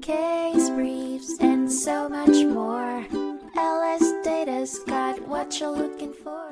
case briefs, and so much more. LSData's got what you're looking for.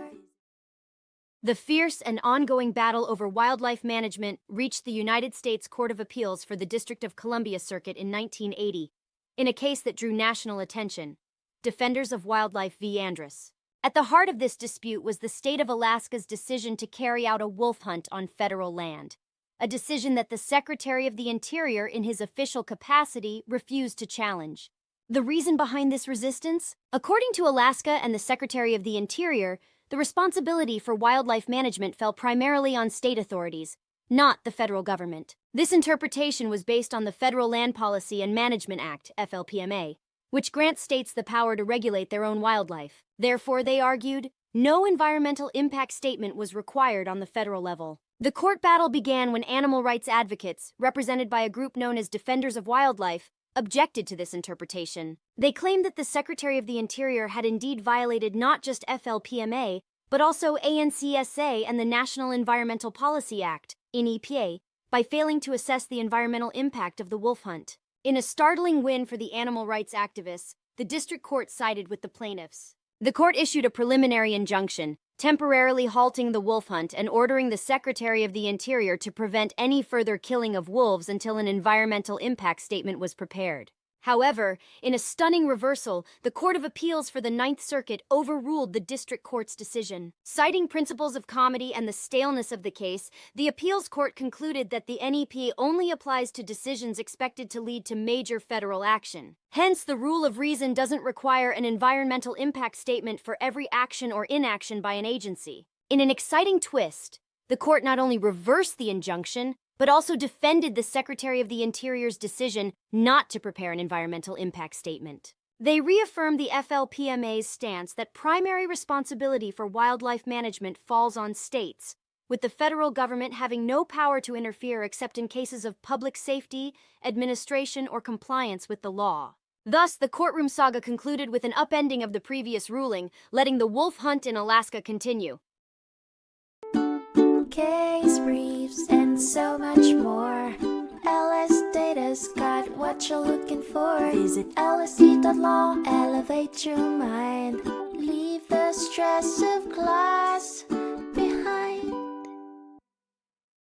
The fierce and ongoing battle over wildlife management reached the United States Court of Appeals for the District of Columbia Circuit in 1980, in a case that drew national attention, Defenders of Wildlife v. Andrus. At the heart of this dispute was the state of Alaska's decision to carry out a wolf hunt on federal land, a decision that the Secretary of the Interior, in his official capacity, refused to challenge. The reason behind this resistance? According to Alaska and the Secretary of the Interior, the responsibility for wildlife management fell primarily on state authorities, not the federal government. This interpretation was based on the Federal Land Policy and Management Act, FLPMA, which grants states the power to regulate their own wildlife. Therefore, they argued, no environmental impact statement was required on the federal level. The court battle began when animal rights advocates, represented by a group known as Defenders of Wildlife, objected to this interpretation. They claimed that the Secretary of the Interior had indeed violated not just FLPMA, but also ANCSA and the National Environmental Policy Act, NEPA, by failing to assess the environmental impact of the wolf hunt. In a startling win for the animal rights activists, the district court sided with the plaintiffs. The court issued a preliminary injunction, temporarily halting the wolf hunt and ordering the Secretary of the Interior to prevent any further killing of wolves until an environmental impact statement was prepared. However, in a stunning reversal, the Court of Appeals for the Ninth Circuit overruled the district court's decision. Citing principles of comity and the staleness of the case, the appeals court concluded that the NEPA only applies to decisions expected to lead to major federal action. Hence, the rule of reason doesn't require an environmental impact statement for every action or inaction by an agency. In an exciting twist, the court not only reversed the injunction, but also defended the Secretary of the Interior's decision not to prepare an environmental impact statement. They reaffirmed the FLPMA's stance that primary responsibility for wildlife management falls on states, with the federal government having no power to interfere except in cases of public safety, administration, or compliance with the law. Thus, the courtroom saga concluded with an upending of the previous ruling, letting the wolf hunt in Alaska continue. Case briefs, and so much more. LSData's got what you're looking for. Visit lsd.law, elevate your mind. Leave the stress of class.